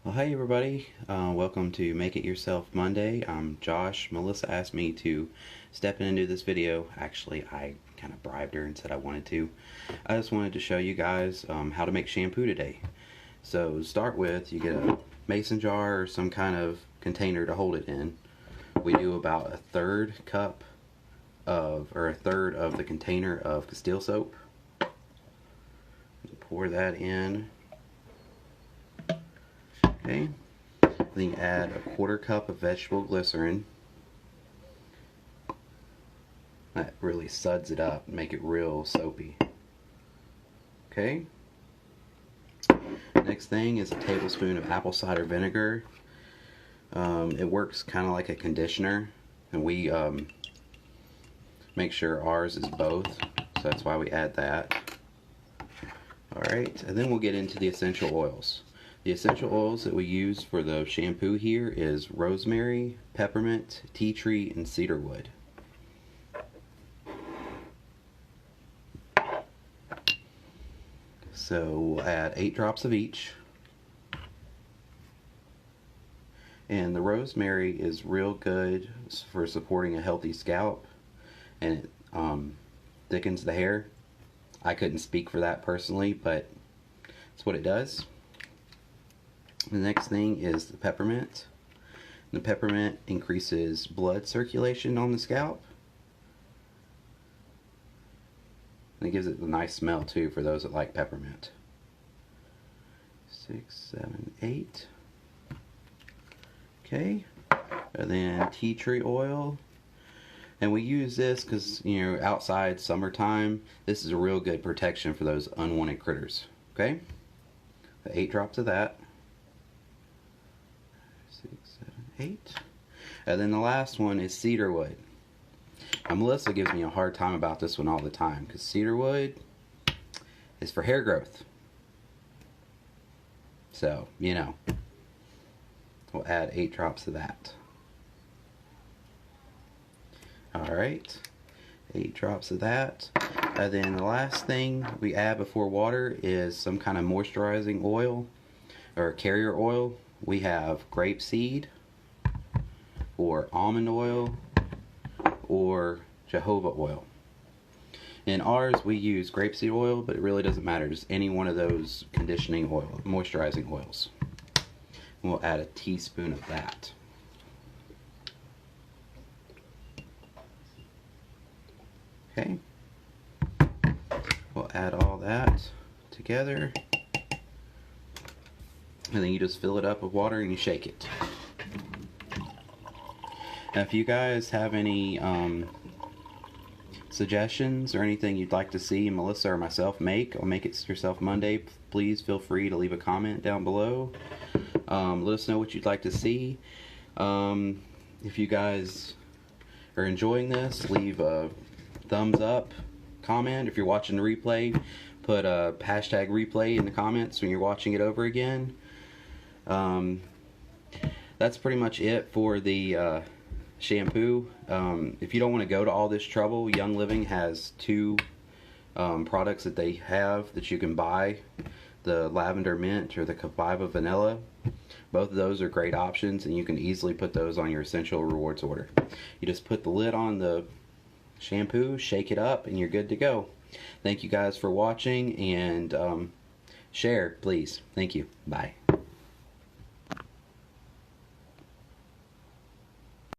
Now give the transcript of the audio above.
Well, hey everybody, welcome to Make It Yourself Monday. I'm Josh. Melissa asked me to step in and do this video. Actually, I kind of bribed her and said I wanted to. I just wanted to show you guys how to make shampoo today. So to start with, you get a mason jar or some kind of container to hold it in. We do about a third of the container of Castile soap. Pour that in. Okay, then you add a quarter cup of vegetable glycerin. That really suds it up and make it real soapy. Okay. Next thing is a tablespoon of apple cider vinegar. It works kind of like a conditioner, and we make sure ours is both, so that's why we add that. Alright, and then we'll get into the essential oils. The essential oils that we use for the shampoo here is rosemary, peppermint, tea tree, and cedarwood. So we'll add 8 drops of each. And the rosemary is real good for supporting a healthy scalp, and it thickens the hair. I couldn't speak for that personally, but it's what it does. The next thing is the peppermint. The peppermint increases blood circulation on the scalp. And it gives it a nice smell too for those that like peppermint. 6, 7, 8. Okay. And then tea tree oil. And we use this because, you know, outside summertime, this is a real good protection for those unwanted critters. Okay? 8 drops of that. 6, 7, 8. And then the last one is cedarwood. Now, Melissa gives me a hard time about this one all the time because cedarwood is for hair growth. So, you know, we'll add 8 drops of that. Alright, 8 drops of that. And then the last thing we add before water is some kind of moisturizing oil or carrier oil. We have grapeseed or almond oil or jojoba oil. In ours we use grapeseed oil, but it really doesn't matter, just any one of those conditioning oil, moisturizing oils. And we'll add a teaspoon of that. Okay, we'll add all that together, and then you just fill it up with water and you shake it. Now, if you guys have any suggestions or anything you'd like to see Melissa or myself make on Make It Yourself Monday, please feel free to leave a comment down below. Let us know what you'd like to see. If you guys are enjoying this, leave a thumbs up, comment. If you're watching the replay, put a hashtag replay in the comments when you're watching it over again. That's pretty much it for the shampoo. If you don't want to go to all this trouble, Young Living has 2 products that they have that you can buy, the lavender mint or the kaviva vanilla. Both of those are great options, and you can easily put those on your essential rewards order. You just put the lid on the shampoo, shake it up, and you're good to go. Thank you guys for watching, and share please. Thank you. Bye.